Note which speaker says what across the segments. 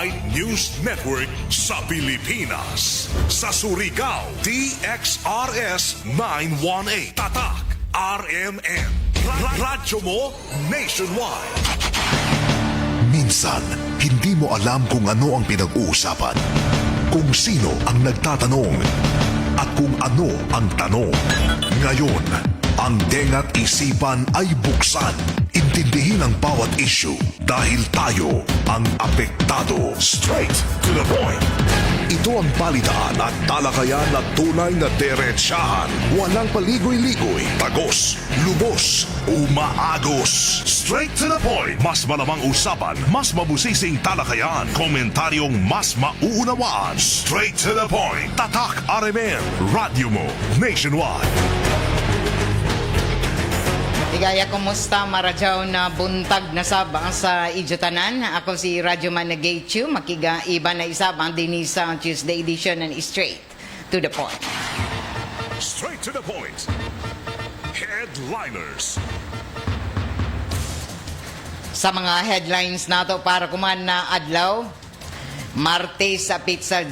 Speaker 1: News Network sa Pilipinas. Sa Surigao, DXRS 918. Tatak RMN. Radyo mo nationwide.
Speaker 2: Minsan, hindi mo alam kung ano ang pinag-uusapan, kung sino ang nagtatanong, at kung ano ang tanong. Ngayon, ang tenga't isipan ay buksan. Intindihin ang bawat issue dahil tayo ang apektado. Straight to the point. Ito ang balitaan at talakayan na tunay na diretsahan. Walang paligoy-ligoy, tagos, lubos, umaagos. Straight to the point. Mas malamang usapan, mas mabusising talakayan, komentaryong mas mauunawaan. Straight to the point. Tatak RMN. Radyo mo nationwide.
Speaker 3: Ligaya, kumusta maradyaw na buntag na sabang sa Idyotanan? Ako si Radyo Man Nagaychu, makiga iba na isabang din sa Tuesday edition ng Straight to the Point.
Speaker 1: Straight to the point. Headliners.
Speaker 3: Sa mga headlines nato para kuman na adlaw, Martes sa Pizza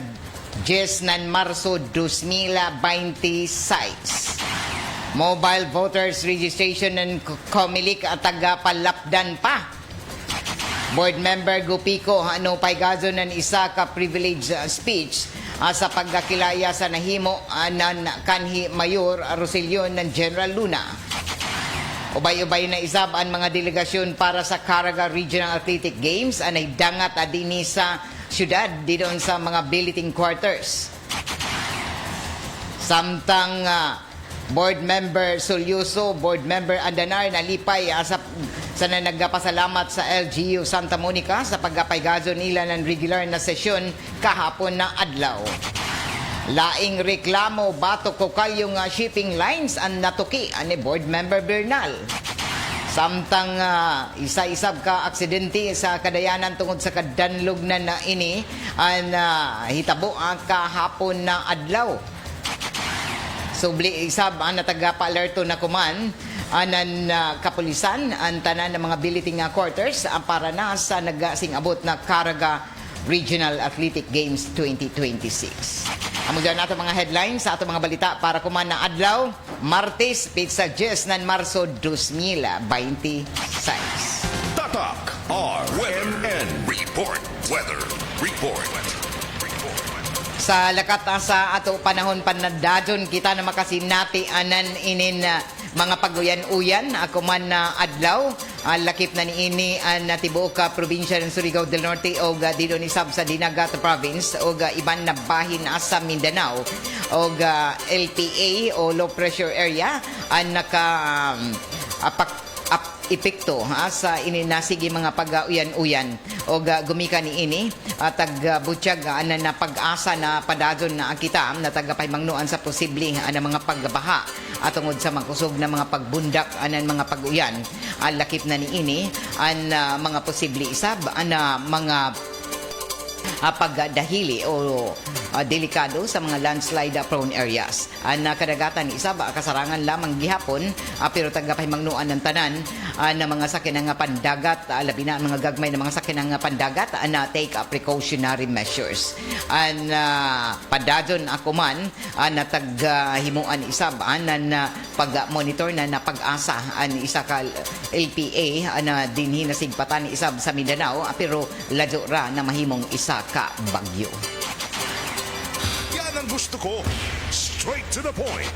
Speaker 3: 10 ng Marso 2026. Mobile voters registration ng Comelec at taga-palapdan pa. Board member Gupico pay gazo ng isa ka privilege speech sa pagkakilaya sa nahimo ng kanhi Mayor Rosilio ng General Luna. Ubay-ubay na isab ang mga delegasyon para sa Caraga Regional Athletic Games anay dangat adini sa syudad didon sa mga billeting quarters. Samtang Board Member Solyoso, Board Member Andanar nalipay sa nagpasalamat sa LGU Santa Monica sa pagkapaygazo nila ng regular na sesyon kahapon na adlaw. Laing reklamo batok kokalyong shipping lines ang natuki ani Board Member Bernal. Samtang isa-isab ka aksidente sa kadayanan tungod sa kadanlog na ini ang hitabo ang kahapon na adlaw. Subli isab ang natagapa-alerto na kuman anan kapulisan ang tanan ng mga billeting quarters para na sa nagasing-abot na Caraga Regional Athletic Games 2026. Amo dyan nato mga headlines sa ato mga balita para kuman na adlaw, Martes, Pizza 10 ng Marso 2026.
Speaker 1: Tatak RMN. Report. Weather Report.
Speaker 3: Sa lakat sa ato panahon panadajon kita na makasinati anan inin mga paguyan-uyan ako man na adlaw lakip na niini ang tibuok ka probinsya ng Surigao del Norte o dito ni sab sa Dinagat province o iban na bahin sa Mindanao o LPA o low pressure area ang epekto sa ininasigi mga pag-uyan-uyan o gumika ni ini at tagbutsyag na pag-asa na padadon na kita na tagapaymangnuan sa posibleng mga pagbaha at tungod sa magkusog na mga pagbundak anan mga pag-uyan ang lakip na ni ini ang mga posible isab mga pagdahili o delikado sa mga landslide prone areas. Ang kadagatan isa ba kasarangan lamang gihapon pero tagapaymangnuan ng tanan na mga sakinang pandagat labi na mga gagmay na mga sakinang pandagat na take precautionary measures. Ang padadon ako man na taghimuan isab na pag-monitor na pag-asa ang isa ka LPA na dinhi na sigpatan isab sa Mindanao pero ladyo ra na mahimong isa ka bagyo.
Speaker 1: Yan ang gusto ko. Straight to the point.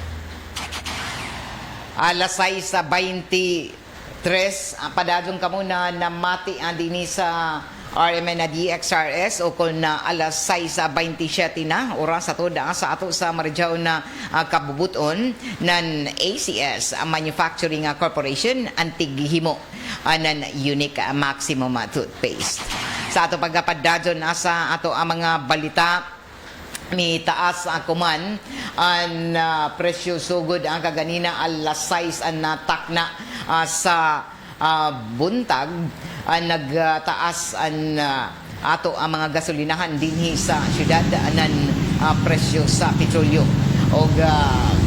Speaker 3: Alas 6:23 padadong kamo na namati dini sa RMN na DXRS o kung na alas 6:27 na oras sa sa ato sa Maridjao na kabubuton ng ACS Manufacturing Corporation ang tighimo ng unique maximum toothpaste. Sa ato pagkapadadyon sa ato ang mga balita may taas kuman ang presyo sugod ang kaganina alas 6 ang natakna sa buntag nagtaas ang ato ang mga gasolinahan dinhi sa syudad ng presyo sa petrolyo o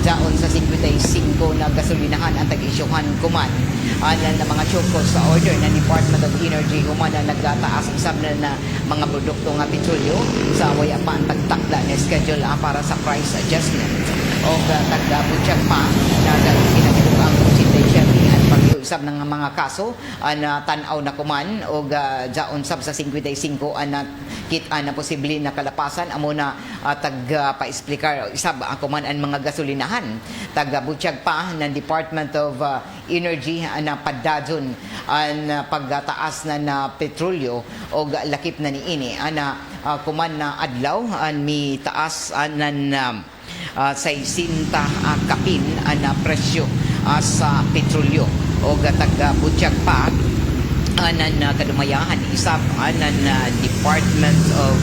Speaker 3: daon sa 55 na gasolinahan ang tag-isyuhan kuman na mga chokos sa order ng Department of Energy human na nagtaas isab na mga produkto nga petrolyo sa waya pa ang tagtakda na schedule para sa price adjustment o tagbutyag pa na ginagitog ang consideration at pag-iusap ng mga kaso na tanaw na kuman o daon sab sa 55 na kita na posible na kalapasan amo na tagpa-explicar isab ako man ang mga gasolinahan tagabutyag pa ng Department of Energy na padadyon ang pagtaas na petrolyo o lakip na niini ana kuman na adlaw mi taas sa isinta kapin na presyo sa petrolyo o tagabutyag pa anan kadumayahan isap anan Department of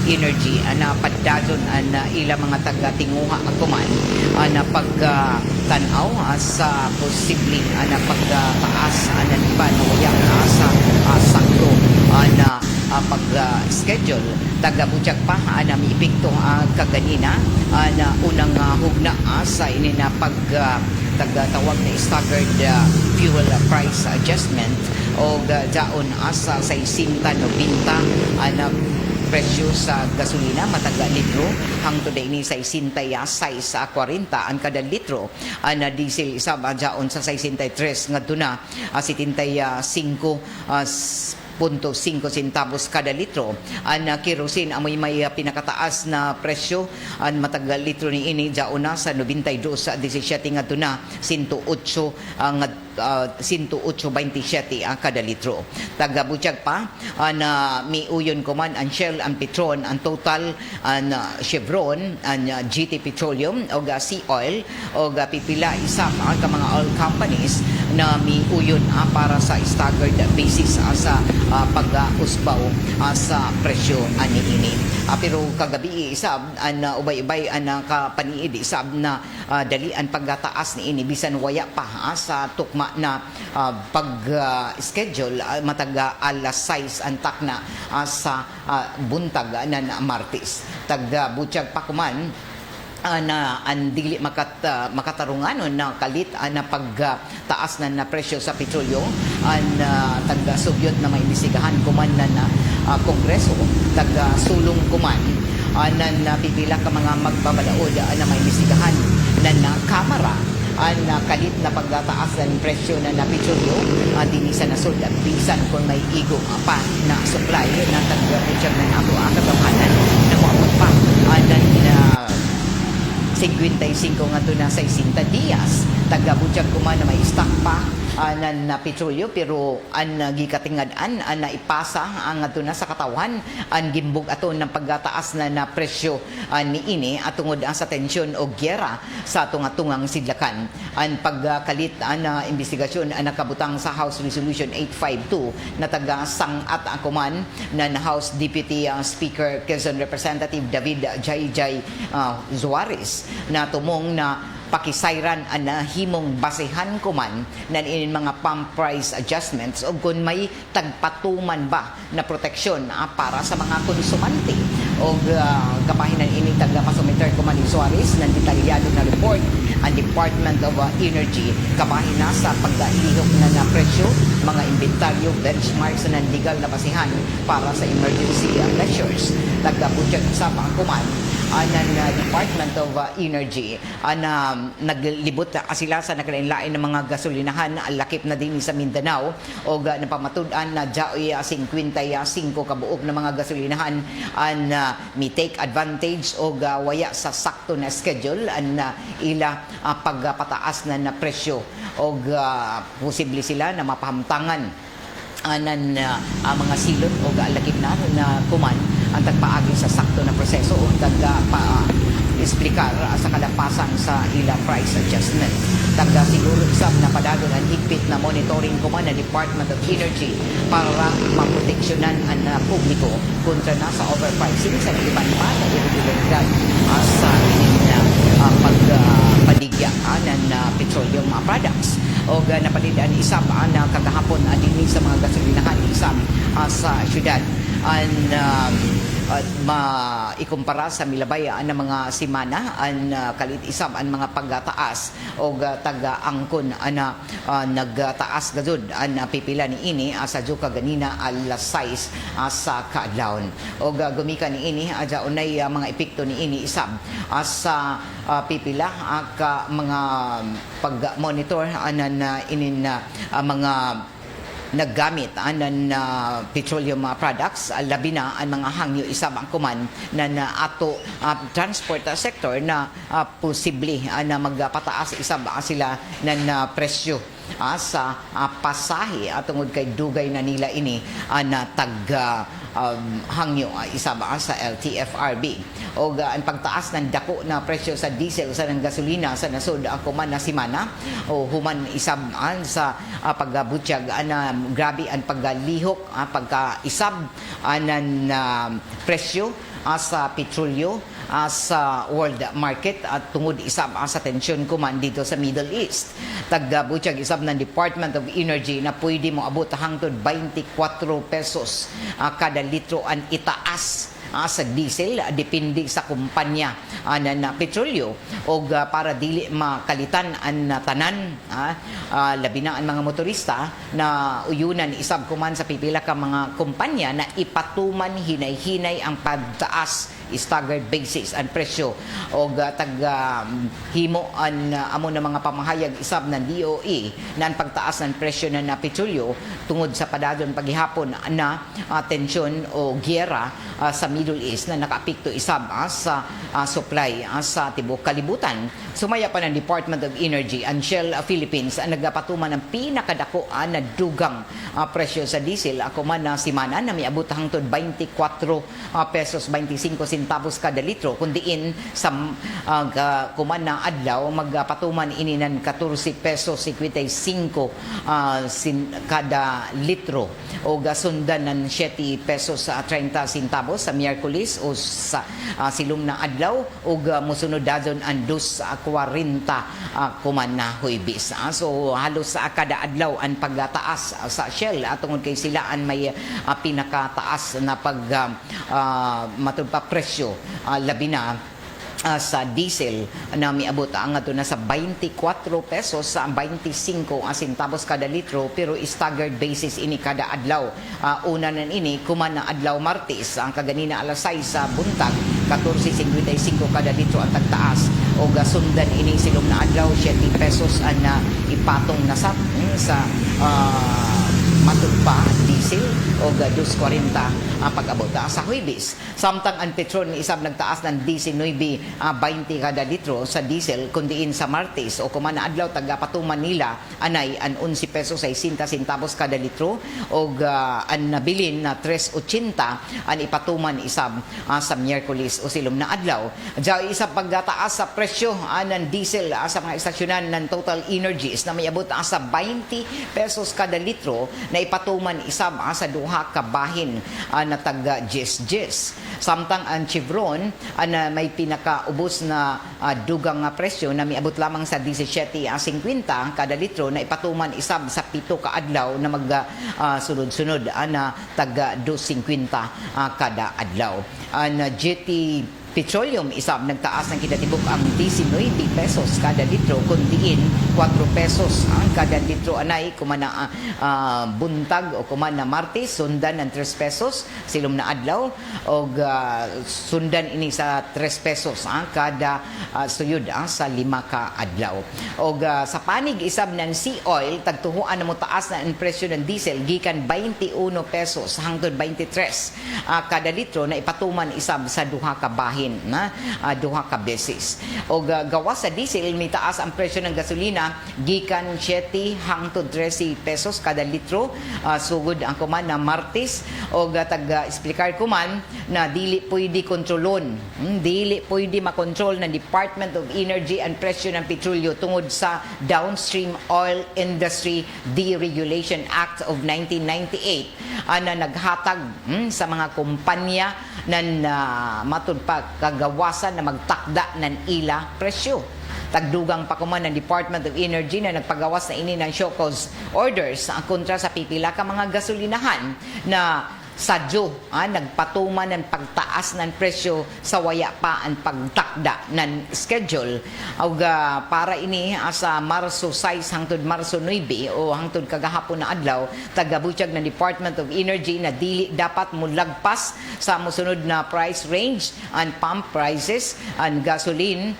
Speaker 3: Energy ana padadon ana ila mga taga-tinguha kuman ana pagtanaw sa posibleng ana pagtaas anan iba na waya sa sakto ana pag-schedule tagabutyag pa ana miipikto kaganina ana unang hugna sa ini na tagatawag na staggered fuel price adjustment o daon asa sa 60-90 ana presyo sa gasolina mataga litro hangtod ini sa 66 sa 40 ang kada litro ana diesel isa daon sa 63 ngadto na 75 0.5 centavos kada litro. Ang kerosene amoy may pinakataas na presyo ang matagal litro ni ini jauna sa 92 sa 17 ngadto na 108 108.27 ang kada litro. Tagabutyag pa na miuyon ko man ang Shell, ang Petron, ang Total, ang Chevron, ang GT Petroleum o Sea Oil o pipila isa ang mga oil companies na miuyon para sa staggered basis sa pag-usbaw sa presyo ani ini. Pero kagabi isab an ubay-ubay an kapaniid isab na dali ang pagtaas ni ini bisan waya pa sa tukma na pag-schedule mataga alas 6 ang takna sa buntag na Martes. Tagbutyag pa kuman na ang dili makatarunganon na kalit na pagtaas na presyo sa petrolyo ang taga-sugyot na maimbestigahan kuman na Kongreso taga-sulong kuman na pipila ka mga magbabalaod na maimbestigahan na Kamara ang kalit na pagtaas ng presyo na petrolyo din sa nasod at bisan kung may igong pa na supply na taga-butyag ng ato ang katapanan na maabot pa na 55 nga ito na 60 dias. Taga-butyag kuman na may stock pa na petrolyo pero ang gikatingadan ang naipasa ang ito na sa katawan ang gimbog ato ng pagtaas na presyo ni ini at tungod sa tensyon o gyera sa tunga-tungang sidlakan. Ang pagkalit na investigasyon ang nakabutang sa House Resolution 852 na taga-sangat kuman ng House Deputy Speaker Quezon Representative David Jayjay Juarez na tumong na pakisayran na himong basehan kuman na inin mga pump price adjustments o kung may tagpatuman ba na proteksyon para sa mga konsumante o kapahinan ini taga-masometer kuman ni Suarez ng detalyado na report ang Department of Energy kapahina sa pag-ilihok na presyo mga inventaryo benchmarks na legal na basehan para sa emergency measures taga-butyag sa mga kuman ng Department of Energy na naglibot sila sa nakalain-lain ng mga gasolinahan lakip na din sa Mindanao o napamatud-an na dyaoy 55 kabuok na mga gasolinahan ang may take advantage o waya sa sakto na schedule ang ila pagpataas na presyo o posible sila na mapahamtangan anan mga silot o galakip na kuman ang tagpaagi sa sakto na proseso o explicar sa kalapasan sa ila price adjustment. Taga siguro isang napadadon ang higpit na monitoring kuman ng Department of Energy para maproteksyonan ang publiko kontra na sa overpricing sa iban pa na irregularidad sa pagpadigya ng petroleum products o napalitan isang na kagahapon din sa mga gasolinahan isang sa syudad ang maikumpara sa milabay ang mga simana an kalit isab ang mga pagtaas o taga-angkon na nagtaas gazud ang pipila ni ini sa juka ganina alas 6 sa kaadlawon o gumika ni ini adya unay mga epekto ni ini isab sa pipila ka mga pag-monitor anan inin mga naggamit anan petroleum products labi na ang mga hangyo isab ang kuman na ato transport sector na posible na magpataas isab sila na presyo sa pasahe tungod kay dugay na nila ini na hangyo isab sa LTFRB o ang pagtaas ng dako na presyo sa diesel sa ng gasolina sa nasod ang kuman na simana o human isab sa pagbutyag na grabe ang paggalihok pagkaisab anan presyo sa petrolyo sa world market at tungod isab sa tensyon kuman dito sa Middle East. Tagbutyag isab ng Department of Energy na pwede mo abot hangtod 24 pesos kada litro ang itaas sa diesel depende sa kumpanya na petrolyo o para dili makalitan ang tanan labi na ang mga motorista na uyunan isab kuman sa pipila ka mga kumpanya na ipatuman hinay-hinay ang pagtaas staggered basis ang presyo o himo an amo na mga pamahayag isab ng DOE na ang pagtaas ng presyo na petrolyo tungod sa padadon paghihapon na tensyon o giyera sa Middle East na nakaapekto isab sa supply sa tibok kalibutan. Sumaya pa ng Department of Energy ang Shell Philippines ang nagpatuman ng pinakadako na dugang presyo sa diesel ako man na simana na miabot hangtod 24 pesos 25 centavos kada litro kundiin sa kuman na adlaw magpatuman ini ng 14 pesos 55 kada litro o gasundan ng 7 pesos 30 centavos sa Miyerkules o sa silum na adlaw o musunod dadon ang 2.40 kuman na Huwebes. So halos sa kada adlaw ang pagtaas sa Shell tungod kay sila ang may pinakataas na matud pa presyo labi na sa diesel na miabot ang ato na sa 24 pesos sa 25 centavos kada litro pero staggered basis ini kada adlaw. Una nan ini kuman na adlaw Martes ang kaganina alas 6 sa buntag 14.55 kada litro ang tagtaas o gasundan ini silong na adlaw 7 pesos ang ipatong nasat sa matud pa diesel o 2.40 ang pag-abot sa Huwebes. Samtang ang petrol ni isab nagtaas ng 19.20 kada litro sa diesel kundiin sa Martes o kuman na adlaw tagapatuman nila anay ang 11 pesos 60 centavos kada litro o ang nabilin na 3.80 ang ipatuman isab sa Miyerkules o silom na adlaw. Diya isab pagtaas sa presyo ng diesel sa mga istasyonan ng Total Energies na mayabot sa 20 pesos kada litro na ipatuman isab sa duha ka bahin na taga Jes. Samtang ang Chevron na may pinakaubos na dugang presyo na miabot lamang sa 17.50 kada litro na ipatuman isab sa 7 ka adlaw na mag sunod-sunod na taga 2.50 kada adlaw. Ang GT Petroleum isab nagtaas ng kidatibok ang 19 pesos kada litro kundiin 4 pesos ang kada litro anay kumana buntag o kumana Martes sundan ng 3 pesos silom na adlaw o sundan ini sa 3 pesos kada suyod sa 5 ka adlaw. O sa panig isab ng sea oil tagtuhuan na mo taas na ang presyo ng diesel gikan 21 pesos hangtod 23 kada litro na ipatuman isab sa duha ka bahin na duha ka beses. O gawas sa diesel may taas ang presyo ng gasolina gikan 7 hangtod 13 pesos kada litro sugod ang kuman na Martes o tag-explicar kuman na dili pwede kontrolon dili pwede makontrol ng Department of Energy ang presyo ng petrolyo tungod sa Downstream Oil Industry Deregulation Act of 1998 na naghatag sa mga kumpanya na matud pa kagawasan na magtakda ng ila presyo. Tagdugang pa kuman ng Department of Energy na nagpagawas na ini ng show cause orders ang kontra sa pipila ka mga gasolinahan na sadyo nagpatuman ng pagtaas ng presyo sa waya pa ang pagtakda ng schedule ug para ini sa Marso 6 hangtod Marso 9 o hangtod kagahapon na adlaw tagabutyag ng Department of Energy na dili dapat mulagpas sa mosunod na price range ang pump prices ang gasoline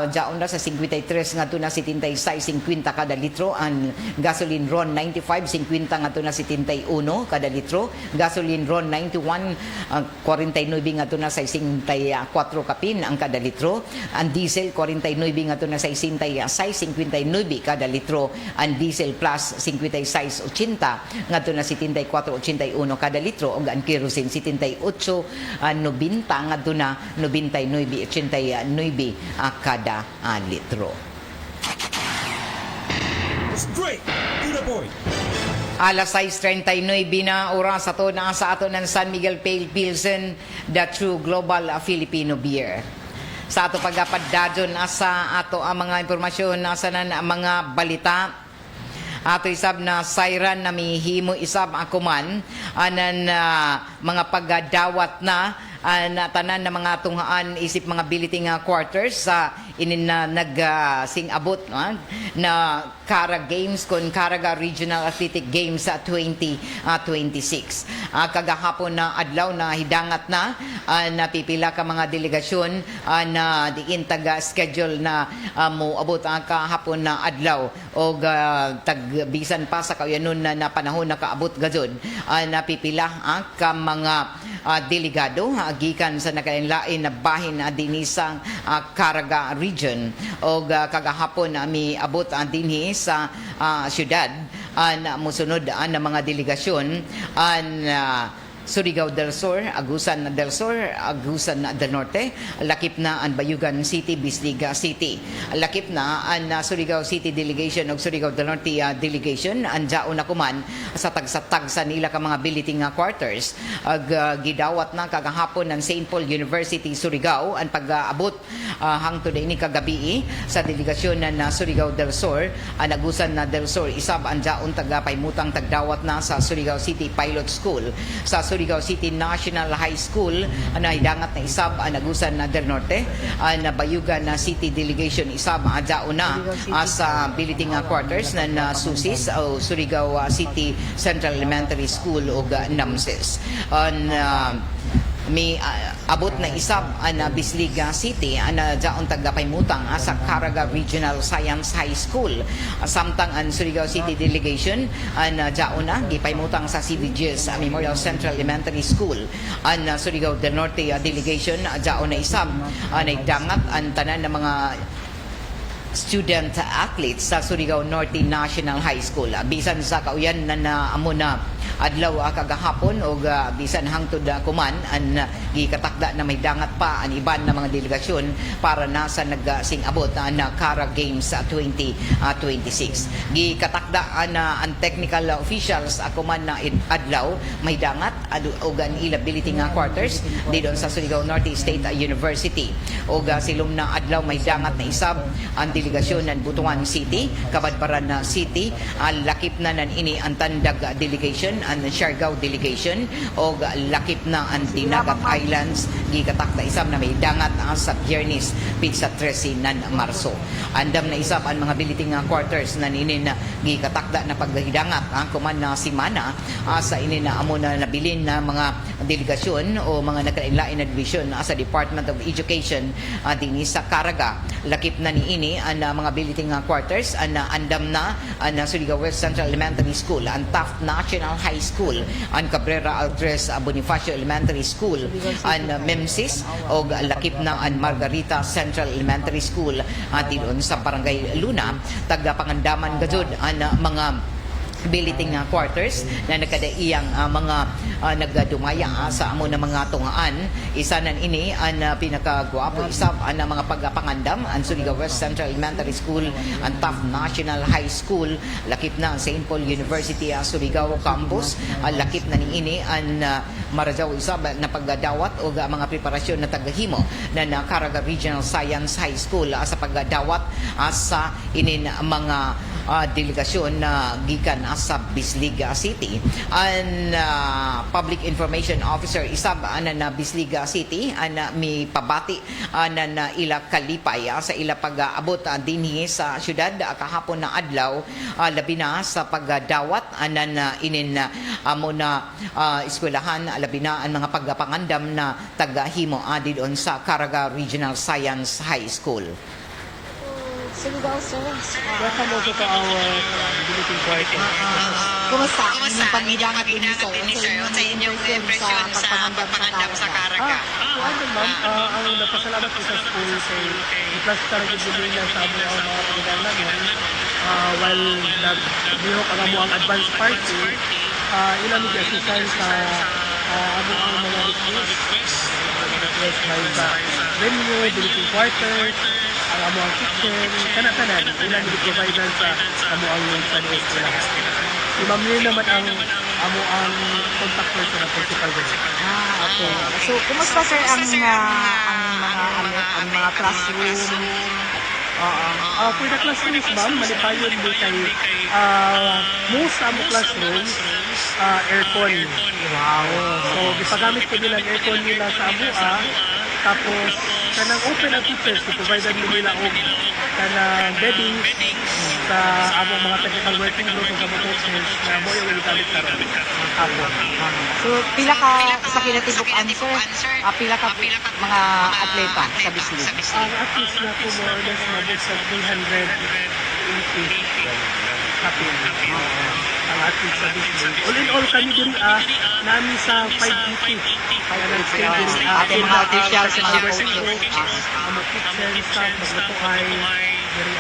Speaker 3: jaon na sa 53 ngadto na 76.50 kada litro ang gasoline RON 95 50 ngadto na 71 kada litro gasoline RON 91 49 ngadto na 64 kapin ang kada litro ang diesel 49 ngadto na 66.59 kada litro ang diesel plus 56.80 ngadto na 74.81 kada litro ug ang kerosene 78.90 ngadto na 99.89 kada litro.
Speaker 4: Straight to the point.
Speaker 3: Alas 6:39 na oras ato na sa ato ng San Miguel Pale Pilsen, the true global Filipino beer. Sa ato pagpapadadyon sa ato ang mga impormasyon nasa na mga balita. Ato isab na siren na mihimo isab ako man anan mga pagdawat na tanan na mga tunghaan isip mga biliting quarters sa inin na sing abot na Kara Games kon Caraga Regional Athletic Games sa 2026. Kagahapon na adlaw na hidangat na napipila ka mga delegasyon na diin taga schedule na mo abot ang kahapon na adlaw og tagbisan pa sa kauyanon na panahon na kaabot gazod napipila ka mga delegado gikan sa nakainlain na bahin dinhi sa Caraga region og kagahapon mi abot dinhi sa syudad na mosunod na mga delegasyon Surigao del Sur, Agusan del Sur, Agusan del Norte, lakip na ang Bayugan City, Bisliga City. Lakip na ang Surigao City Delegation o Surigao del Norte Delegation, ang jaon na kuman sa tagsatag sa nila ka mga biliting quarters. Gidawat na kagahapon ng St. Paul University, Surigao, ang pag-abot hangtod ini kagabi sa delegasyon ng Surigao del Sur, ang Agusan del Sur, isab ang jaon tagapaymutang tagdawat na sa Surigao City Pilot School, sa Surigao City National High School na hidangat na isab ang Agusan del Norte na Bayugan City Delegation isab adao na sa biliting quarters na Susis o Surigao City Central Elementary School o NAMSES may abot na isab na Bisliga City na jaon tagapaymutang sa Caraga Regional Science High School samtang ang Surigao City Delegation na jaon na gipaymutang sa CBGS Memorial Central Elementary School ang Surigao del Norte Delegation jaon na isab na idangat ang tanan ng mga student athletes sa Surigao Norte National High School bisan sa kauyan na amo na adlaw kagahapon o bisan hangtod kuman ang gikatakda na may dangat pa ang iban na mga delegasyon para nasa nagsing abot na Cara Games 2026. Gikatakda ang technical officials kuman na adlaw may dangat og ang ilability nga quarters dito sa Surigao Norte State University og silom na adlaw may dangat na isab ang delegasyon ng Butuan City, Kabadbaran City, lakip na nan ini ang Tandag Delegation, ang Siargao Delegation o lakip na ang Dinagat Islands gikatakda isab na may dangat sa Biyernes pizza 13 nan Marso. Andam na isab ang mga biliting quarters na ninin na gikatakda na paghidangat kuman na simana sa inin na amo na nabilin na mga delegasyon o mga nagkailain na division sa Department of Education dinhi sa Caraga. Lakip na niini ang mga biliting quarters ang andam na ang Surigao West Central Elementary School, ang Taft National High School, ang Cabrera Altres Bonifacio Elementary School, ang MEMSIS o lakip na ang Margarita Central Elementary School dilon sa Barangay Luna. Tagapangandaman gajud ang mga biliting quarters na nagkadaiyang mga nagdumaya sa amo na mga tungaan. Isa nan ini ang pinakagwapo isab ang mga pagpangandam ang Surigao West Central Elementary School, ang Taft National High School, lakip na ang St. Paul University Surigao Campus, lakip na niini ang Marazao isab na pagdawat o mga preparasyon na tagahimo na Caraga Regional Science High School sa pagdawat sa inin mga delegasyon na gikan sa Bisliga City. Ang Public Information Officer isab na Bisliga City mi pabati na ila kalipay sa ila pag-abot dinhi sa syudad kahapon na adlaw, labi na sa pagdawat na inin amo na eskwelahan, labi na ang mga pagpangandam na tagahimo didon sa Caraga Regional Science High School.
Speaker 5: Suligaw, sir.
Speaker 6: Welcome also to our bulletin quarter.
Speaker 5: Kumusta? Inyong pamilya at ini, sir. Sa inyong impresyon sa pagpangandam sa Caraga?
Speaker 6: Ano ma'am, ang napasalamat ko sa school kay plus talaga gibili na sa among mga pagdaan namin. While nagbihok ang amo ang advance party, ilan ni assistant sa among ang mga request by the venue, bulletin quarters, ang amo ang kitchen, kana-kanan, ilan ni provider sa amo ang sa eskwela. Si Ma'am Lee naman ang amo ang contact person ng principal group.
Speaker 5: Okay. So, kumusta, sir, ang mga classroom?
Speaker 6: For the classrooms, ma'am, malipayon din kay most sa amo classrooms, aircon. Wow. So, gipagamit ko nila ang aircon nila sa amua, tapos kanang open ang teachers, i-provide nila og kanang beddings sa among mga technical working group sa mga coaches na mo yung gamit karon hapon.
Speaker 5: So, pila ka sa kinatibuk-an, sir? Pila ka mga atleta sa Bislig?
Speaker 6: Ang athletes na po more or less mabot sa 380 happy. Ang athletes sa Bislig. All in all kami diri namin sa 580. Kaya nag-stay diri
Speaker 5: Ating mga officials, mga coaches.
Speaker 6: Ang kitchen staff, maglatuhay, diri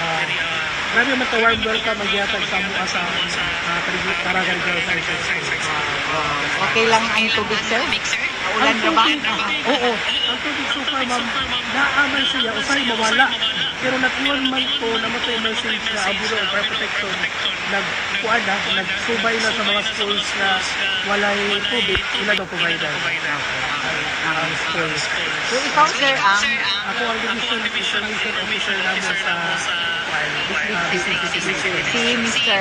Speaker 6: grabe man warm welcome magyatag sa mga sa Caraga Regional Science School.
Speaker 5: Okay lang ang tubig, sir? Ulan na ba?
Speaker 6: Oo. Ang tubig so far, ma'am, naaman siya. Usay mawala. Pero nag-iwan man ko na matay message na ang Bureau of Fire Protection nagsubay na sa mga schools na walay tubig, ila daw provider. Ang school.
Speaker 5: So, ikaw, sir, ang
Speaker 6: Ako ang division information officer namin sa
Speaker 5: si Mr.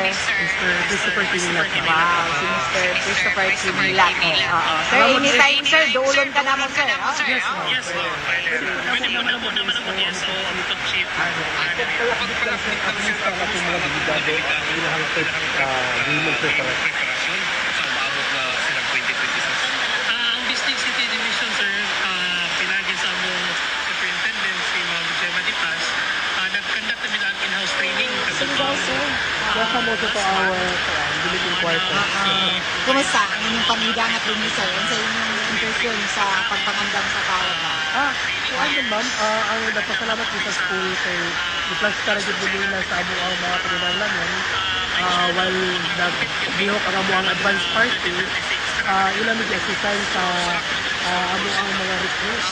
Speaker 6: Christopher Tinilat.
Speaker 5: Wow, si Mr. Christopher Timilat. Oo. Sir, anytime, sir, doulon ka naman, sir.
Speaker 6: Yes, ma'am. Pwede naman mo yes, so chief. Ang Bislig City Division, sir, pinagi sa among superintendent si Ma'am Gemma Dipas, nag-conduct namin ang in-house training. Welcome also to our bulletin quarter.
Speaker 5: Kumusta ang inyong pamilya at ini, sir? Sa inyong impresyon sa pagpangandam sa Caraga?
Speaker 6: Ano ma'am, ang napasalamat ko sa school kay plus talaga gibili na sa amo ang mga pagdaan namin. While nagbihok ang amo ang advance party, ilan ni assistant sa amo ang mga request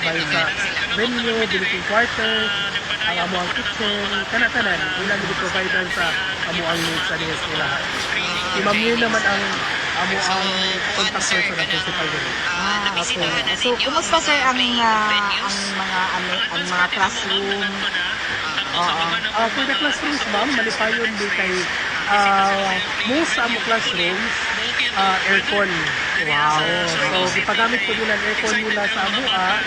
Speaker 6: by the venue, bulletin quarters, ang amo ang kitchen, kana-kanan, ilan ni provider sa amo ang needs sa eskwela. Si Ma'am Lee naman ang amo ang contact person ng principal group.
Speaker 5: Okay. So, kumusta, sir, ang mga classroom?
Speaker 6: For the classrooms, ma'am, malipayon din kay most sa amo classrooms, aircon. Wow. So, ipagamit ko nila ang aircon nila sa amua,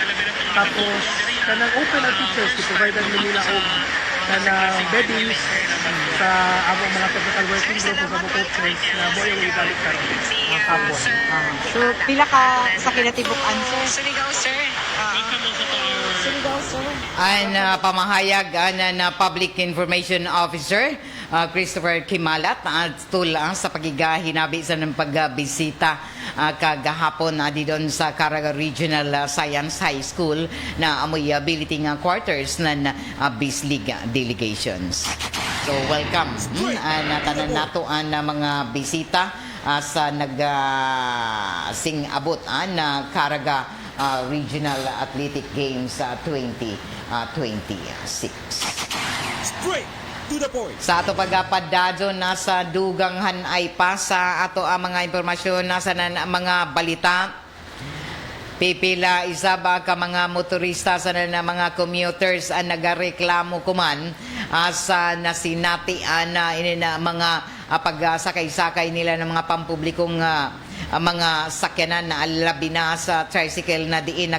Speaker 6: tapos kanang open ang teachers, i-provide nila og kanang beddings sa among mga technical working group sa mga coaches na mo yung ibalik karon hapon.
Speaker 5: So, pila ka sa kinatibuk-an, sir?
Speaker 3: Suligaw, sir.
Speaker 5: Suligaw, sir.
Speaker 3: Ang pamahayag na Public Information Officer Christopher Kimalat tula sa pagigahinabi sa ng pagbisita kagahapon didon sa Caraga Regional Science High School na amoy building quarters ng Bislig delegations. So welcome tanan nato ang mga bisita sa sing abot na Caraga Regional Athletic Games 2026.
Speaker 4: Straight to the point.
Speaker 3: Sa ato pagpadadyo nasa duganghan ay pa sa ato ang mga impormasyon nasa mga balita. Pipila isa ba ka mga motorista sa mga commuters ang nagareklamo kuman sa nasinatian na mga pagsakay-sakay nila ng mga pampublikong mga sakyanan na labi na sa tricycle na diin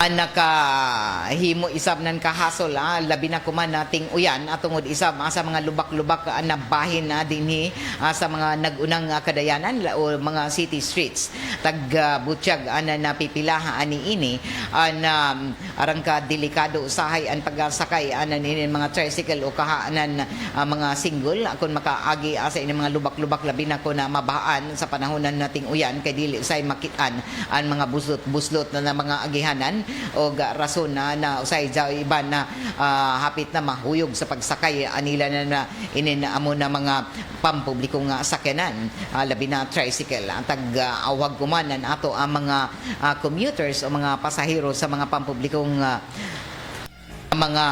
Speaker 3: nakahimo isab nan kahasol labi na kuman nating uyan tungod isab sa mga lubak-lubak na bahin na dinhi sa mga nagunang kadayanan o mga city streets butyag na napipila ani ini arang ka delikado usahay ang pagsakay anan ini mga tricycle o kahaanan mga single kun makaagi sa ini mga lubak-lubak labi na ko na mabahaan sa panahonan nating uyan kay dili usay makitaan ang mga buslot na mga agihanan o rason na usay iban na hapit na mahuyog sa pagsakay anila na amo na mga pampublikong sakyanan labi na tricycle awag kumanan ato ang mga commuters o mga pasahero sa mga pampublikong mga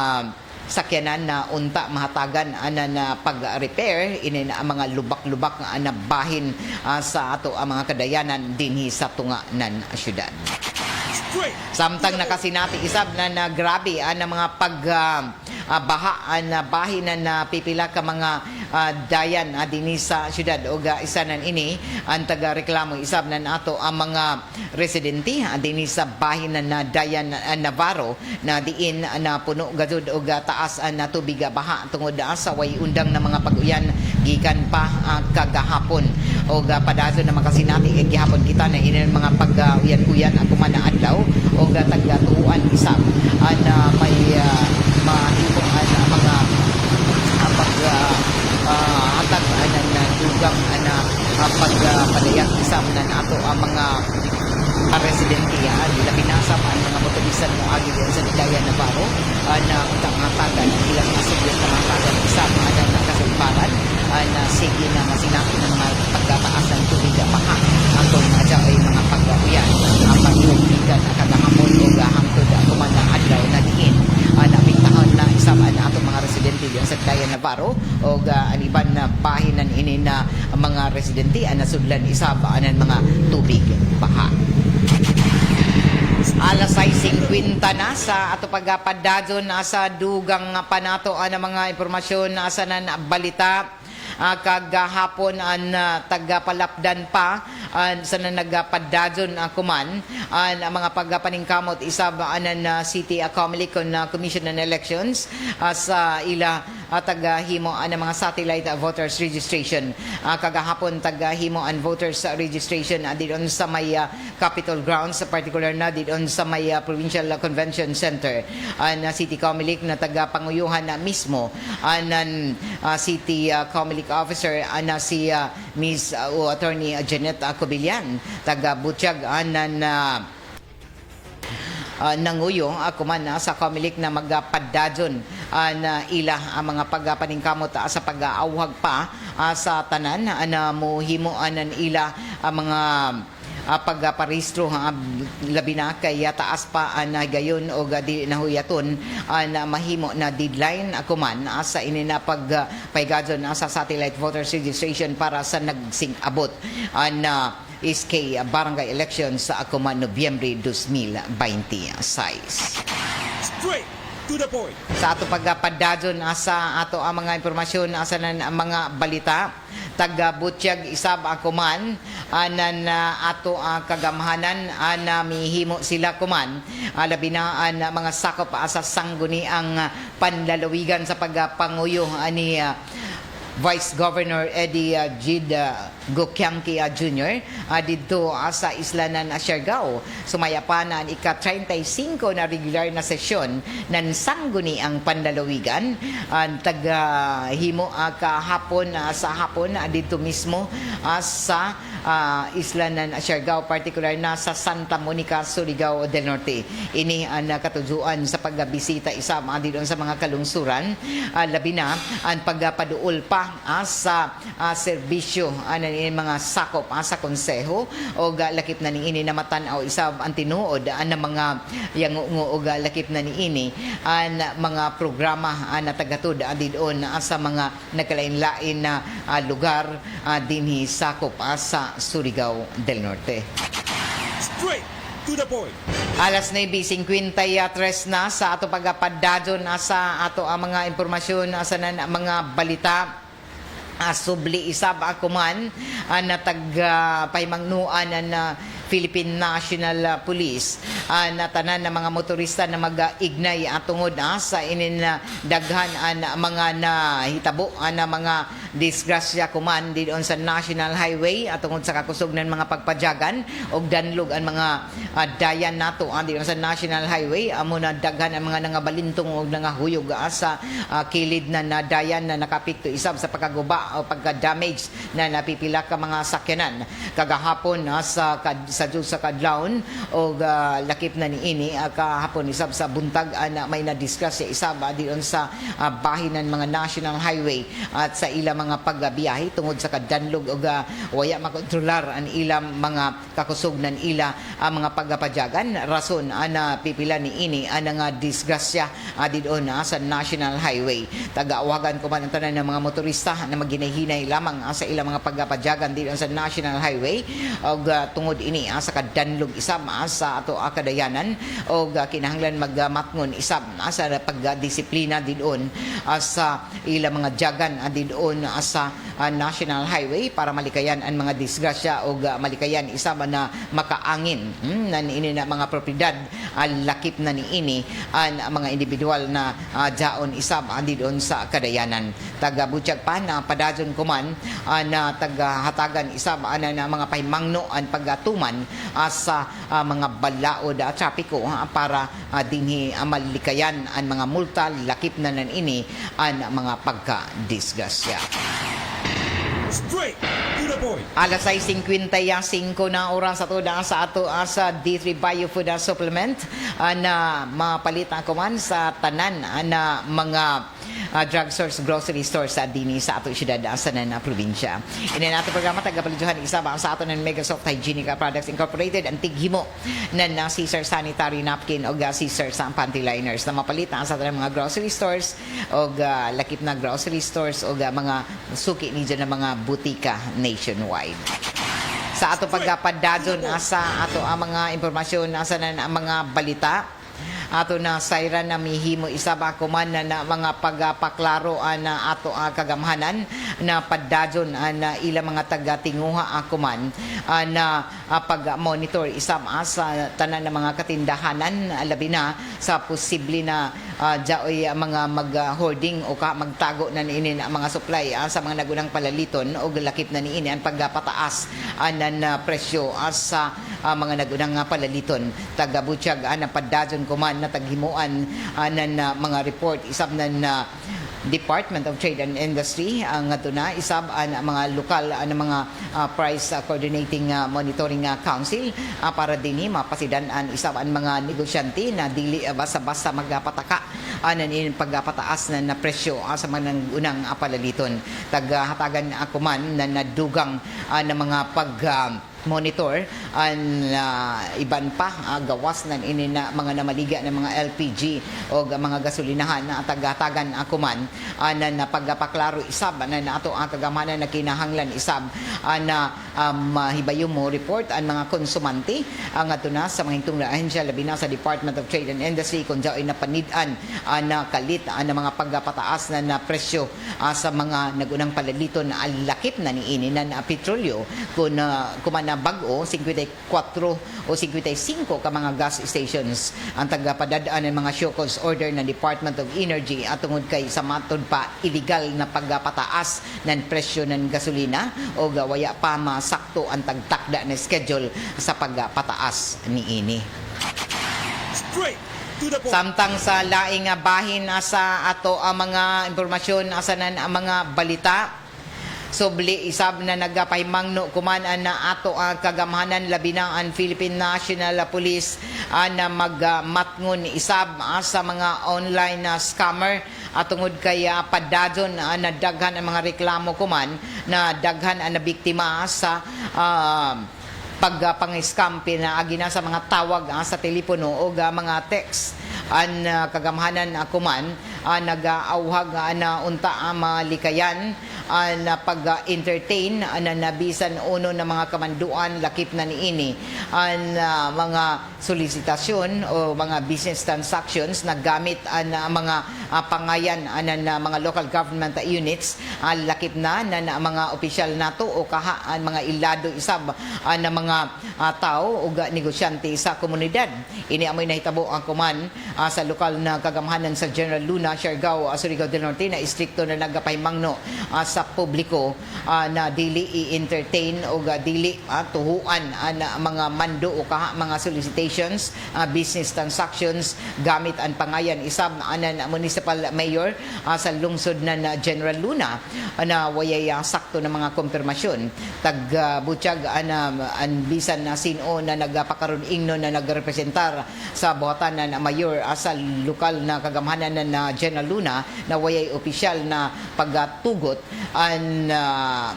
Speaker 3: sakyanan na unta mahatagan na pag-repair inin ang mga lubak-lubak na bahin sa ato ang mga kadayanan dinhi sa tunga nan syudad. Samtang nakasinati isab na grabe ang mga baha na bahin na pipila ka mga dayan dinhi sa syudad o isanan ini ang taga-reklamo isab na ato ang mga residente dinhi sa bahin na dayan Navarro na diin na puno gazud o taas na tubig baha tungod sa way undang na mga pag-uyan gikan pa kagahapon o padaso na makasinati kay gihapon kita na inin mga pag-uyan-uyan ako man na adlaw o taga-tuuan isab na may mahimo mga hatag na dugang na pagpadayag isab na ato ang mga residente labi na sa mga motoristan mo agi sa Dayan Navarro na utang hatagan ang ilang nasugyan na hatagan isab na nakasumbaran na sige na masinati ng mga pagkataas ng tubig baha atong ay mga pag-uyan ang pag-uwigan kagahapon o hangtod kuman na adlaw na diin napintahon na isab na atong mga residente sa Dayan Navarro o aniban na bahinan ini na mga residente nasudlan isab anan mga tubig baha. Alas 6:50 na sa ato pagpadadyon sa dugang panato ang mga impormasyon sa nan balita kagahapon ang tagapalapdan pa sa nagpadadyon kuman ang mga pagpaningkamot isab anan City Comelec Commission on Elections sa ila tagahimo ang mga satellite voters registration kagahapon tagahimo ang voters registration didon sa may Capitol grounds particular na didon sa may Provincial Convention Center ang City Comelec na tagapanguyuhan na mismo ang City Comelec officer ana si Ms. Attorney Janet Cobillan taga-butyag nanguyo kuman sa Comelec na magpadadyon na ila ang mga pagpaningkamot sa pag-aawhag pa sa tanan na mohimo anan ila ang mga pagparehistro labi na kay taas pa na gayon o di nahuyaton na mahimo na deadline kuman sa inina pagpaygadon sa satellite voters registration para sa nagsing-abot na SK barangay elections sa kuman Nobyembre 2026.
Speaker 4: Straight to the point.
Speaker 3: Sa ato pagpadadyon sa ato ang mga impormasyon sa mga balita taga-butyag isab kuman anan ato kagamhanan na mihimo sila kuman labi na mga sakop sa sangguni ang panlalawigan sa pagpanguyo ni Vice Governor Eddie Gid Gokyangki Jr. Dito sa Islanan Siargao. Sumaya pa na ang ika-35 na regular na sesyon ng sangguni ang panlalawigan. Taga-himo kahapon sa hapon dito mismo sa Islanan Siargao, particular na sa Santa Monica, Surigao del Norte. Ini ang katujuan sa pagbisita isama dito sa mga kalungsuran. Labi na ang pagpaduol pa sa serbisyo mga sakop sa konseho o lakip na ni ini na matanaw isab ang tinuod ang mga yangungo o lakip na ni ini ang mga programa na tagatud didon sa mga nagkalain-lain na lugar dinhi sakop sa Surigao del Norte.
Speaker 4: Straight to the point.
Speaker 3: Alas 9:53 na sa ato pagpadadyon sa ato ang mga impormasyon sa mga balita. Subli isab ako man na pahimangnuan na Philippine National Police na tanan ng mga motorista na mag-ignay tungod sa inin daghan ang mga nahitabo na mga disgrasya kuman diyon sa National Highway tungod sa kakusog ng mga pagpadyagan og danlog ang mga dayan nato diyon sa National Highway amo na daghan ang mga nangabalintong og nangahuyog sa kilid na dayan na nakapikto isab sa pagkaguba o pagka-damage na napipila ka mga sakyanan kagahapon sa kadlawon og lakip na niini kahapon isab sa buntag na may nadisgrasya isab diyon sa bahin ng mga National Highway at sa ilang mga pagbiyahe tungod sa kadanlog og waya makontrolar ang ilang mga kakusog ng ila ang mga pagpadyagan rason ana pipila niini nga disgrasya diyon sa National Highway. Tagaawagan ko man ang tanan ng mga motorista na maghinay-hinay lamang sa ilang mga pagpadyagan diyon sa National Highway og tungod ini sa kadanlog isab sa ato kadayanan og kinahanglan magmatngon isab sa pagdisiplina diyon sa ilang mga jagan diyon sa National Highway para malikayan ang mga disgrasya og malikayan isab na makaangin na niini na mga propiedad lakip na niini ang mga individual na jaon isab diyon sa kadayanan. Taga-butyag pa na padadyon kuman na tagahatagan isab na mga pahimangno ang pagatuman sa mga balaod trapiko para dinhi malikayan ang mga multa lakip na ini ang mga pagka-disgrasya.
Speaker 4: Straight to the point.
Speaker 3: Alas 6:55 na oras sa ato sa D3 Biofood Supplement na mapalitan ko man sa tanan na mga drugstores, grocery stores sa dini sa ato syudad sa na probinsya. Ina nato programa tagapalijuhan isaba sa ato ng Megasoft Hygienic Products Incorporated ang tighimo na Caesar sanitary napkin o Caesar sa panty liners na mapalitan sa ato mga grocery stores o lakip na grocery stores o mga suki ni dyan na mga butika nationwide. Sa ato pagpadadyon sa ato ang mga impormasyon sa mga balita ato na sayra na mihimo isaba kuman na mga pagpaklaro na ato kagamhanan na padadyon na ilang mga taga-tinguha kuman na pag-monitor isab sa tanan ng mga katindahanan labi na sa posible na jaoy mga mag-hoarding o magtago na niini ang mga supply sa mga nagunang palaliton o lakip na niini ang pagpataas na presyo sa mga nagunang palaliton. Taga-butyag na padadyon kuman na taghimuan na mga report isab na Department of Trade and Industry ang na isab ang mga lokal na mga price coordinating monitoring council para dinhi mapasidan-an isab ang mga negosyante na dili basta-basta magpataka anan pagpataas na presyo sa mga unang palaliton. Taghatagan ako man na nadugang na mga monitor ang iban pa gawas ng ini na mga namaliga ng mga LPG o mga gasolinahan na tagatagan ako man na pagpaklaro isab na ato ang kagamanan na kinahanglan isab na mahibayo mo report ang mga konsumante ang ato na sa mga hingtong ahensya labi na sa Department of Trade and Industry kung jaoy napanidan na kalit na mga pagpataas na presyo sa mga nagunang palaliton na lakip na niini na petrolyo kung kuman na bag-o 54 o 55 ka mga gas stations ang tagapadadaan ng mga show cause order ng Department of Energy at tungod kay sa matod pa illegal na pagpataas ng presyo ng gasolina o waya pa masakto ang tagtakda na schedule sa pagpataas niini.
Speaker 4: Straight to the point.
Speaker 3: Samtang sa laing bahin sa ato ang mga impormasyon asanan ang mga balita subli isab na nagapahimangno kuman na ato ang kagamhanan labi na ang Philippine National Police na magmatngon isab sa mga online scammer at tungod kay padadyon na daghan ang mga reklamo kuman na daghan ang nabiktima sa pagpang-scam pinaagi na sa mga tawag sa telepono o mga text an kagamhanan kuman nag-auhag na unta malikayan na pag-entertain na nabisan uno ng mga kamanduan lakip na niini ang mga solicitasyon o mga business transactions na gamit ang mga pangayan na mga local government units lakip na mga opisyal nato o kaha ang mga ilado isab na mga tao o negosyante sa komunidad. Ini amoy nahitabo ang kuman sa lokal na kagamhanan sa General Luna, Siargao, Surigao del Norte na istrikto na nagapahimangno sa publiko na dili i-entertain o dili tuhuan ang mga mando o kaha mga solicitations, business transactions gamit ang pangayan isab ang municipal mayor sa lungsod na General Luna na wayay sakto na mga kompirmasyon. Tag-butyag ang bisan na sino na nagpakaroon ingno na nagrepresentar sa buhatan na mayor sa lokal na kagamhanan na General Luna na wayay opisyal na pagtugot ang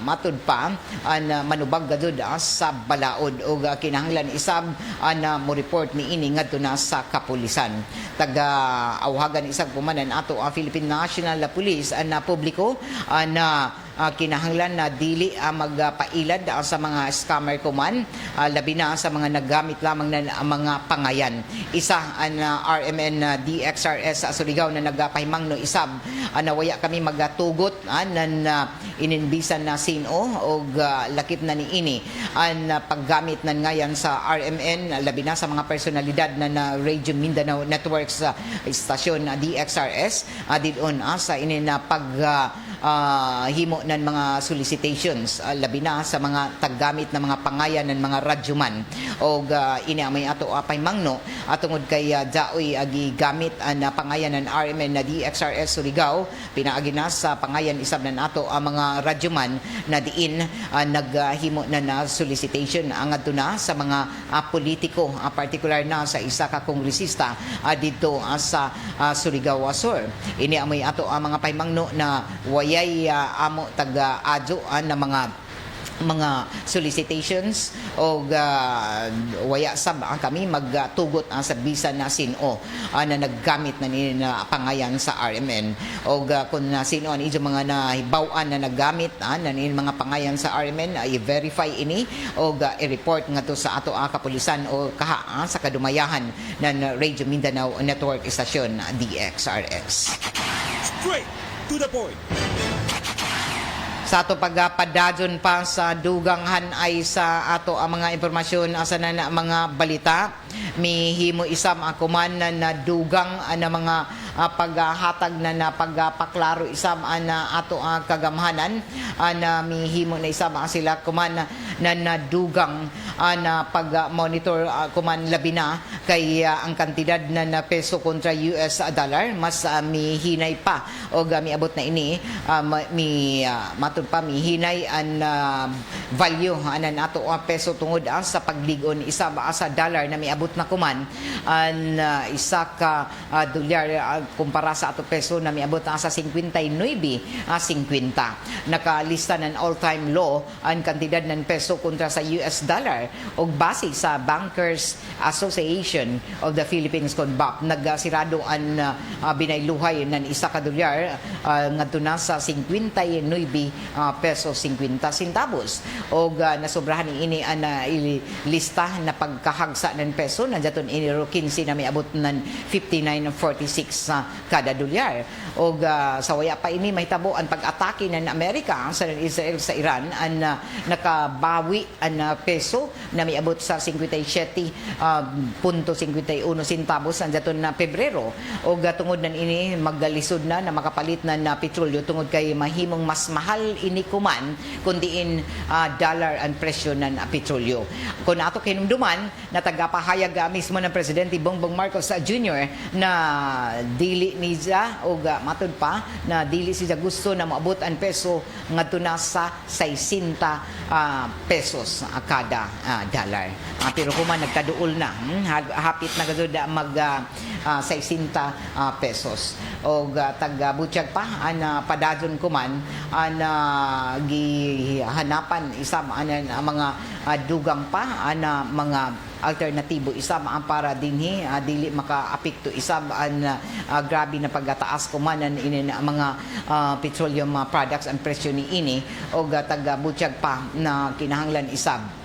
Speaker 3: matud pa ang manubag gadud sa balaod o kinahanglan isab na mo report ni ini ngadto na sa kapulisan. Taga-awhagan isab kumanan ato ang Philippine National Police na publiko na kinahanglan na dili magpailad sa mga scammer kuman labi na sa mga naggamit lamang na mga pangayan. Isa ang RMN DXRS sa Surigao na nagpahimangno isab na waya kami magatugot nan ininbisan na sino o lakip na niini ang paggamit nan ngayan sa RMN labi na sa mga personalidad na Radio Mindanao Networks stasyon DXRS didon sa ini na himo ng mga solicitations labi na sa mga taggamit ng mga pangayan ng mga radyoman o inaamay ato pahimangno tungod kay daoy gigamit ang pangayan ng RMN na DXRS Surigao pinaagi na sa pangayan isab nan ato ang mga radyoman na diin naghimo na solicitation ang adto na sa mga politiko particular na sa isa ka kongresista dito sa Surigao Sur. Iniamay ato ang mga pahimangno na wayay amo taga-adyo na mga solicitations o waya sab kami magtugot sa bisan na sino na naggamit na ni na pangayan sa RMN o kung sino ang ijo mga nahibaw-an na naggamit na ni mga pangayan sa RMN i-verify ini o i-report ngadto sa ato kapulisan o kaha sa kadumayahan ng Radio Mindanao Network Station DXRS.
Speaker 4: Straight to the point.
Speaker 3: Sa ato pagpadadyon pa sa duganghan ay sa ato ang mga impormasyon asa na mga balita mihimo isam ako man na dugang na mga paghatag na pagpaklaro isam na ato ang kagamhanan na mihimo na isam sila kuman na dugang na pag-monitor kuman labi na kay ang kantidad na peso kontra US dollar mas mihinay pa o miabot na ini matud pa mihinay ang value anan ato ang peso tungod sa pagligon isa sa dollar na miabot na kuman ang isa ka dolyar kumpara sa ato peso na miabot na sa 59.50 nakalista ng all-time low ang kantidad ng peso kontra sa US dollar o base sa Bankers Association of the Philippines CONBAP nagsirado ang binayluhay ng isa ka dolyar ngadto na sa 59 pesos 50 centavos o nasobrahan ini ang lista na pagkahagsa ng peso nandiyaton ini 15 na may abot ng 59.46 kada dolyar o sa waya pa ini mahitabo ang pag-atake ng Amerika sa Israel sa Iran ang nakabawi ang peso na may abot sa 57.51 centavos nandiyaton na Pebrero o tungod nan ini magalisod na makapalit na petrolyo tungod kay mahimong mas mahal ini kuman kundiin dollar ang presyo ng petrolyo. Kung ato kinumduman na tagapahayag mismo ng Presidente Bongbong Marcos Jr. na dili niya o matud pa na dili siya gusto na maabot ang peso ngadto na sa 60 pesos kada dollar. Pero kuman nagkaduol na hapit na gud mag 60 pesos o taga-butyag pa ang padadyon kuman ang gihanapan isam ang mga dugang pa ang mga alternatibo isab ang para dinhi dili makaapekto isab an grabe na pagtaas kumanan ini mga petroleum products ang presyo ni ini og taga-butyag pa na kinahanglan isab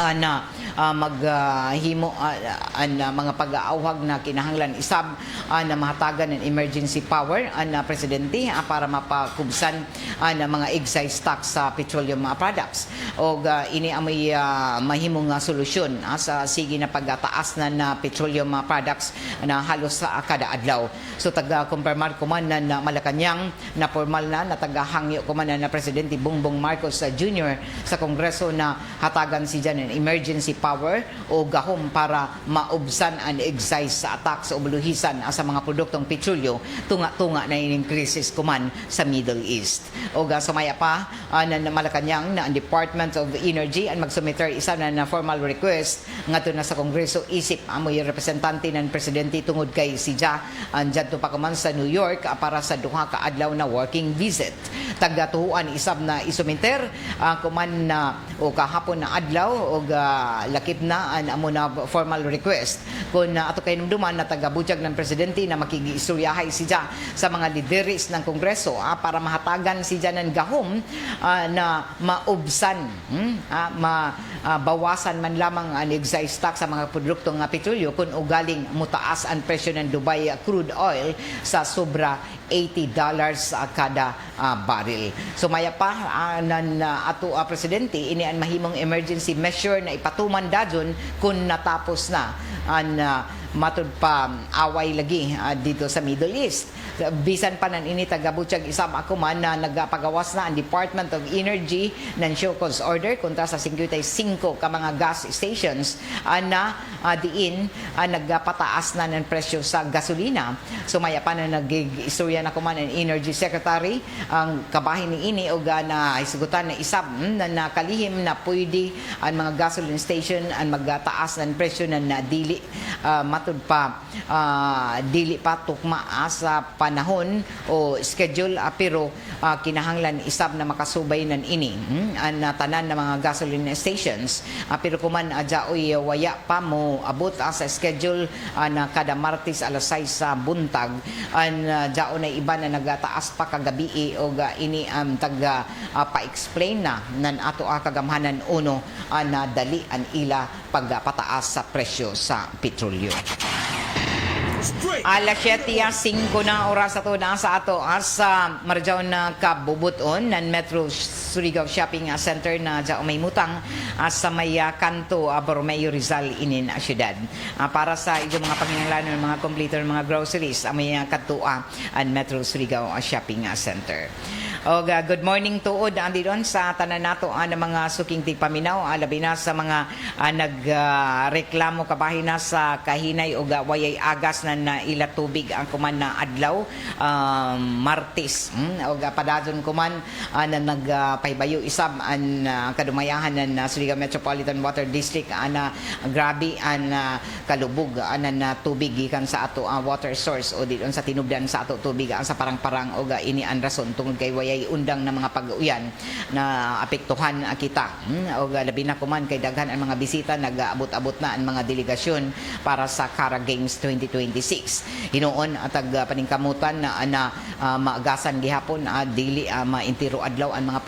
Speaker 3: na maghimo mga pag-aawhag na kinahanglan isab na mahatagan ng emergency power na presidente para mapakubsan na mga excise tax sa petroleum products o ini amoy mahimong solusyon sa sige na pagtaas na petroleum products na halos sa kada adlaw. So taga-kumpirmar ko man na Malacañang na formal na taga-hangyo ko man na Presidente Bongbong Marcos Jr. sa Kongreso na hatagan si dyan emergency power o gahom para maubsan ang excise sa attack sa obluhisan sa mga produktong petrolyo tunga-tunga na ining krisis kuman sa Middle East. O sumaya pa na Malacañang na ang Department of Energy ang magsumiter isa na formal request ngadto na sa Kongreso isip amoy representante ng presidente tungod kay si Ja andyan pa kuman sa New York para sa duha ka adlaw na working visit. Taga-tuhuan isab na isumiter kuman na o kahapon na adlaw o lakip na ang amo na formal request kung ato kay numduman na taga-butyag ng presidente na makigiistoryahay si Ja sa mga lideris ng Kongreso para mahatagan si Ja ng gahom na maubsan bawasan man lamang ang excise tax sa mga produktong petrolyo kung ugaling mutaas ang presyo ng Dubai crude oil sa sobra $80 kada barrel. So maya pa ato presidente ini ang mahimong emergency measure na ipatuman dadyon kung natapos na ang matud pa away lagi dito sa Middle East. Bisan pa nan ini taga-butyag isab ako man na nagpagawas na ang Department of Energy ng show cause order kontra sa 55 ka mga gas stations na diin nagpataas na ng presyo sa gasolina. So maya pa na nag-istorya na kuman ang Energy Secretary ang kabahin ni ini og na isigutan na isab na nakalihim na pwede ang mga gasoline station ang magtaas ng presyo na dili matud pa dili pa tukma sa panahon o schedule pero kinahanglan isab na makasubay nan ini ang tanan ng mga gasoline stations pero kuman adyaoy waya pa mo abot sa schedule na kada Martes alas 6 sa buntag ang dao na iba na nagataas pa kagabi o ini ang taga pa-explain na nan ato kagamhanan uno na dali ang ila pagpataas sa presyo sa petrolyo.
Speaker 4: Straight.
Speaker 3: Alas 7:05 na oras ato na sa ato sa Marjaw na kabubuton ng Metro Surigao Shopping Center na dyan may mutang sa may kanto Borromeo Rizal inin syudad. Para sa inyong mga panginanglanon ng mga completer mga groceries may kantua ang Metro Surigao Shopping Center. O good morning tuod andi doon sa tanan nato ng mga suking tigpaminaw labi na sa mga nagreklamo kabahin na sa kahinay o wayay agas na ila tubig ang kuman na adlaw Martes o padadon kuman na nagpaybayo isab ang kadumayahan ng Surigao Metropolitan Water District na grabe ang kalubog na tubig gikan sa ato water source o didon sa tinubdan sa ato tubig sa parang-parang o ini ang rason tungod kay wayay undang na mga pag-uyan na apektuhan kita o labi na kuman kay daghan ang mga bisita nag-abot-abot na ang mga delegasyon para sa Cara Games 2026 hinoon atag paningkamutan na maagasan gihapon dili maintiro adlaw ang mga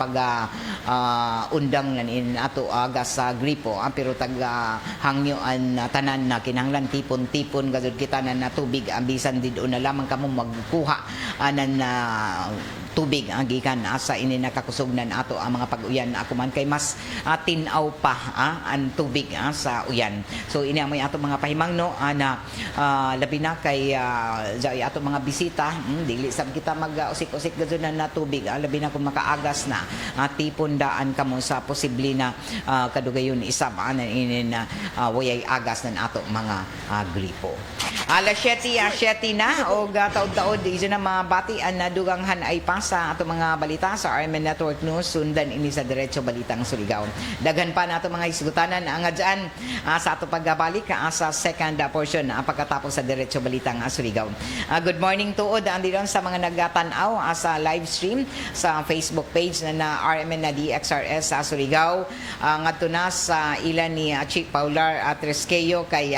Speaker 3: undang nan ato agas sa gripo pero taga hangyo an tanan na kinahanglan tipon-tipon gazud kita na tubig ang bisan didon na lamang kamo magkuha nan tubig ang gikan asa ini nakakusognan ato ang mga pag-uyan ako man kay mas tinaw pa ang tubig sa uyan. So ini ang may ato mga pahimangno na labi na kay ato mga bisita dili sab kita mag-usik-usik gazud na tubig labi na kung makaagas na tipon daan kamo sa posible na kadugayon isab ini na wayay agas nan ato mga gripo. Alas 7 na o taod-taod iso na mabati ang naduganghan ay pa sa ato mga mga balita sa RMN Network News. Sundan ini sa Diretso Balitang Surigao. Daghan pa nato mga isgutanan nga dyan sa ato pagbalik sa second portion pagkatapos sa Diretso Balitang Surigao. Good morning tuod andito sa mga nagtanaw sa live stream sa Facebook page na RMN na DXRS sa Surigao. Ngadto na sa ilan ni Chief Paular Tresqueyo kay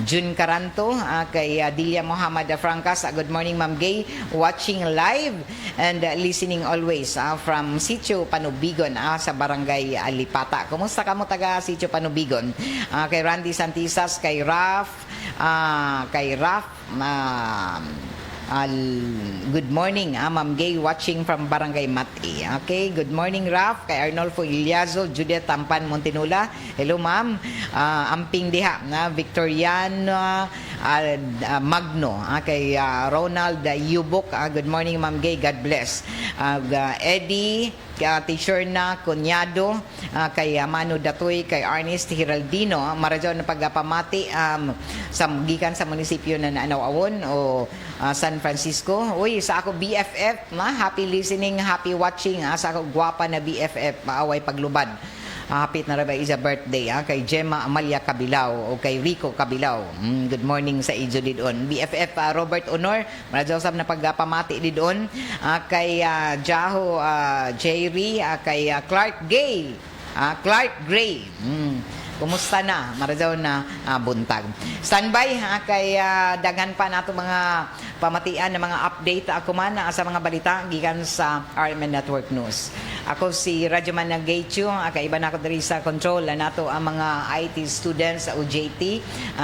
Speaker 3: Jun Caranto, kay Dilia Muhammad Francas. Good morning Ma'am Gay, watching live and listening always from Sitio Panubigon sa Barangay Lipata. Kumusta ka mo taga Sitio Panubigon? Kay Randy Santisas, kay Raf, good morning, Ma'am Gay, watching from Barangay Mati. Okay, good morning, Raf. Kay Arnolfo Iliazo, Judith Tampan Montinula. Hello, ma'am. Amping diha na Victoriano Magno. Kay Ronald Yubok. Good morning, Ma'am Gay. God bless. Eddie Tishorna Cunyado, kay Manu Datoy, kay Ernest Hiraldino, maradyo na pagpamati sa gikan sa munisipyo na Naanawawon o San Francisco. Uy, sa ako BFF, happy listening, happy watching, sa ako gwapa na BFF, maaway paglubad. Hapit na rin ba is a birthday kay Gemma Amalia Cabilao o kay Rico Cabilao. Good morning sa ijo didon. BFF Robert Honor, maradyo sab na pagpamati didon. Kay Jaho Jerry, kay Clark Gay, Clark Gray. Kumusta na? Maradyo na buntag. Standby kay daghan pa nato mga pamatian ng mga update ako man sa mga balita gikan sa RMN Network News. Ako si Radyoman Gaychu, kay iba na ako diri sa control nato ang mga IT students sa UJT.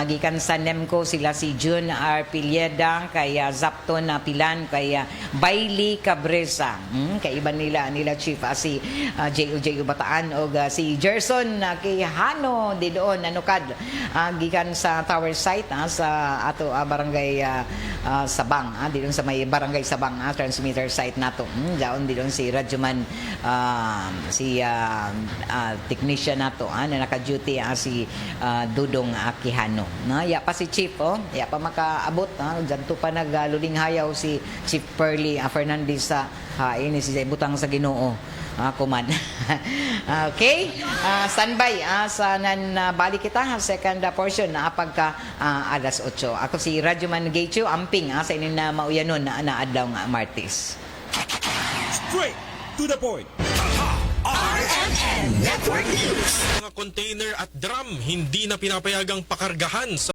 Speaker 3: Gikan sa NEMCO sila si June R. Pilieda, kay Zapton Pilan, kay Bailey Cabresa. Kay iba nila chief si JUJ Bataan o si Gerson kay Hano di doon anukad gikan sa tower site sa ato barangay Sabang di doon sa may barangay Sabang transmitter site nato. Daon di doon si Radyoman si technician nato na naka-duty si Dudong Quijano. Ya pa si Chief ya pa makaabot janto pa nagluling hayaw si Chief Pearly Fernandez sa ini si butang sa Ginoo. Kuman. Okay? Standby sa balik kita second portion pagka alas 8. Ako si Radyoman Gaychu, amping sa inyong na mauyanon na adlaw nga Martes.
Speaker 4: Straight to the point.
Speaker 7: RMN Network News.
Speaker 8: Mga container at drum hindi na pinapayagang pakargahan sa